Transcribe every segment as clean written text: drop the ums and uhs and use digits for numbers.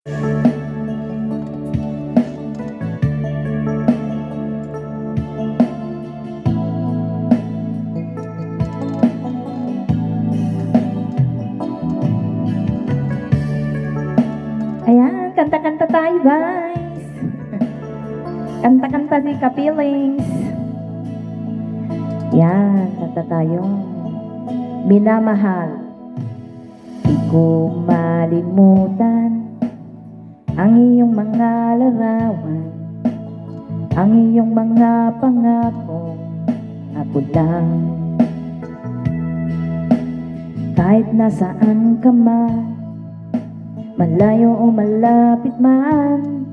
Ayan, kanta-kanta tayo guys. Kanta-kanta si Kapilings. Yan, kanta tayo. Minamahal. Di ko malimutan ang iyong mga larawan, ang iyong mga pangako. Ako lang, kahit nasaan ka man, malayo o malapit man,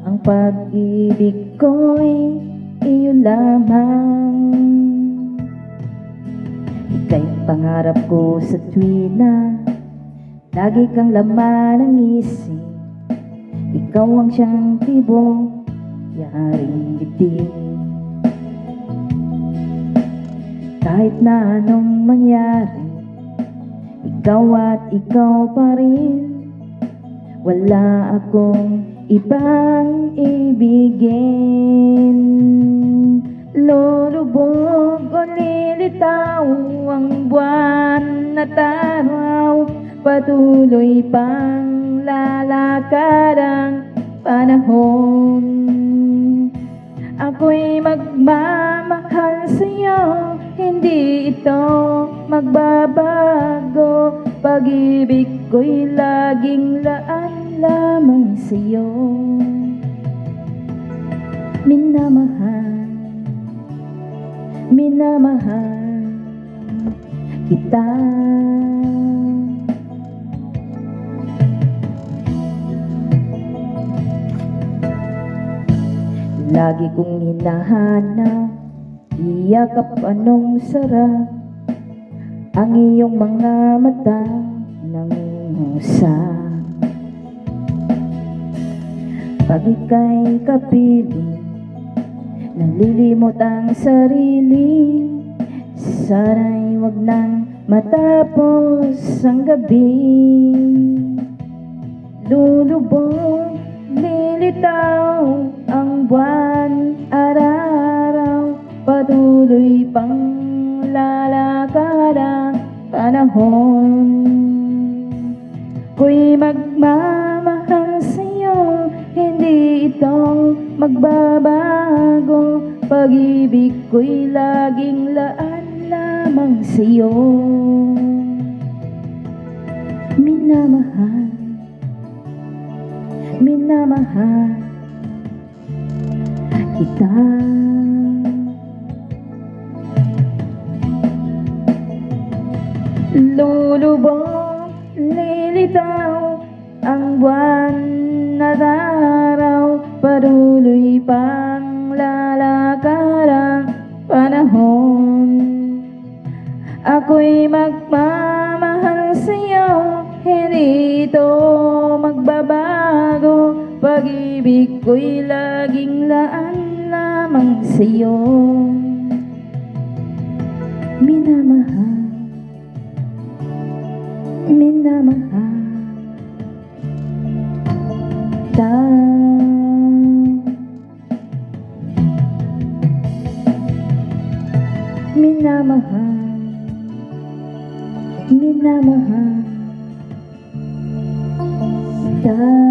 ang pag-ibig ko'y iyo lamang. Ika'y pangarap ko sa tuwina, lagi kang laman ng isip. Ikaw ang siyang tibong yaring dibdib. Kahit na anong mangyari, ikaw at ikaw pa rin. Wala akong ibang ibigin. Lulubog o lilitaw ang buwan at araw, patuloy pang lalakad ang panahon. Ako'y magmamahal sa'yo, hindi ito magbabago. Pag-ibig ko'y laging laan lamang sa'yo. Minamahal, minamahal kita. Lagi kong hinahanap, iyakap anong sarap, ang iyong mga mata nangungusap. Pag ika'y kapiling, nalilimot ang sarili. Sana'y wag nang matapos ang gabi. Lulubog, lilitaw ang buwan araw, patuloy pang lalakad ang panahon. Ko'y magmamahal sa'yo, hindi ito magbabago. Pag-ibig ko'y laging laan lamang sa'yo. Minamahal, minamahal kita. Lulubog, lilitaw ang buwan at araw, patuloy pang lalakad ang panahon. Ako'y magmamahal sa'yo, hindi ito magbabago. Pag-ibig ko'y laging laan lamang sa'yo. Minamahal, minamahal kita. Minamahal, minamahal kita.